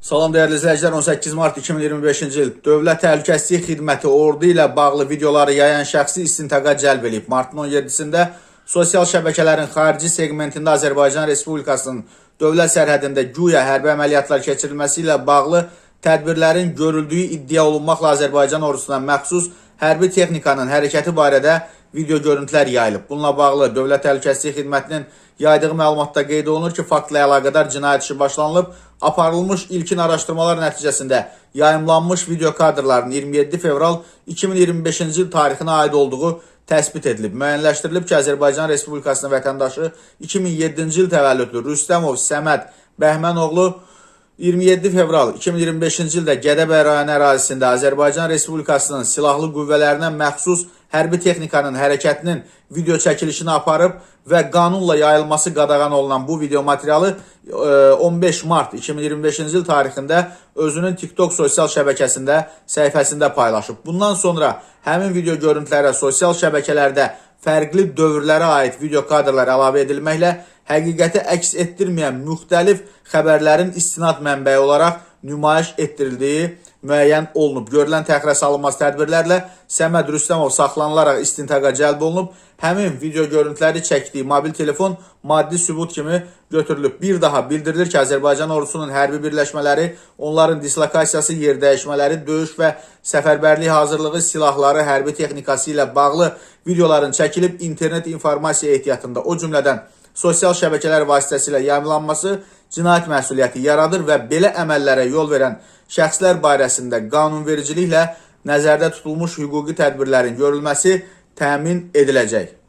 Salam dəyərli izləyicilər, 18 mart 2025-ci il Dövlət Təhlükəsizlik Xidməti ordu ilə bağlı videoları yayan şəxsi istintaqa cəlb edib. Martın 17-sində sosial şəbəkələrin xarici segmentində Azərbaycan Respublikasının dövlət sərhədində güya hərbi əməliyyatlar keçirilməsi ilə bağlı tədbirlərin görüldüyü iddia olunmaqla Azərbaycan ordusuna məxsus hərbi texnikanın hərəkəti barədə video görüntülər yayılıb. Bununla bağlı Dövlət Təhlükəsizlik Xidmətinin yaydığı məlumatda qeyd olunur ki, faktla əlaqədar cinayət işi başlanılıb, aparılmış ilkin araşdırmalar nəticəsində yayımlanmış video kadrların 27 fevral 2025-ci il tarixinə aid olduğu təsbit edilib. Müəyyənləşdirilib ki, Azərbaycan Respublikasının vətəndaşı 2007-ci il təvəllüdlü Rüstəmov Səməd Bəhmənoğlu 27 fevral 2025-ci ildə Gədəbəy rayon ərazisində Azərbaycan Respublikasının silahlı qüvvələrinə məxsus hərbi texnikanın hərəkətinin video çəkilişini aparıb və qanunla yayılması qadağan olunan bu video materialı 15 mart 2025-ci il tarixində özünün TikTok sosial şəbəkəsində səhifəsində paylaşıb. Bundan sonra həmin video görüntülərə sosial şəbəkələrdə fərqli dövrlərə aid video kadrlar əlavə edilməklə həqiqəti əks etdirməyən müxtəlif xəbərlərin istinad mənbəyi olaraq nümayiş etdirildiyi müəyyən olunub. Görülən təxirə salınmaz tədbirlərlə Səməd Rüstəmov saxlanılaraq istintaqa cəlb olunub. Həmin video görüntüləri çəkdiyi mobil telefon maddi sübut kimi götürülüb. Bir daha bildirilir ki, Azərbaycan ordusunun hərbi birləşmələri, onların dislokasiyası, yer dəyişmələri, döyüş və səfərbərlik hazırlığı, silahları, hərbi texnikası ilə bağlı videoların çəkilib internet informasiya ehtiyatında, o cümlədən sosial şəbəkələr vasitəsilə yayımlanması cinayət məsuliyyəti yaradır və belə əməllərə yol verən şəxslər barəsində qanunvericiliklə nəzərdə tutulmuş hüquqi tədbirlərin görülməsi təmin ediləcək.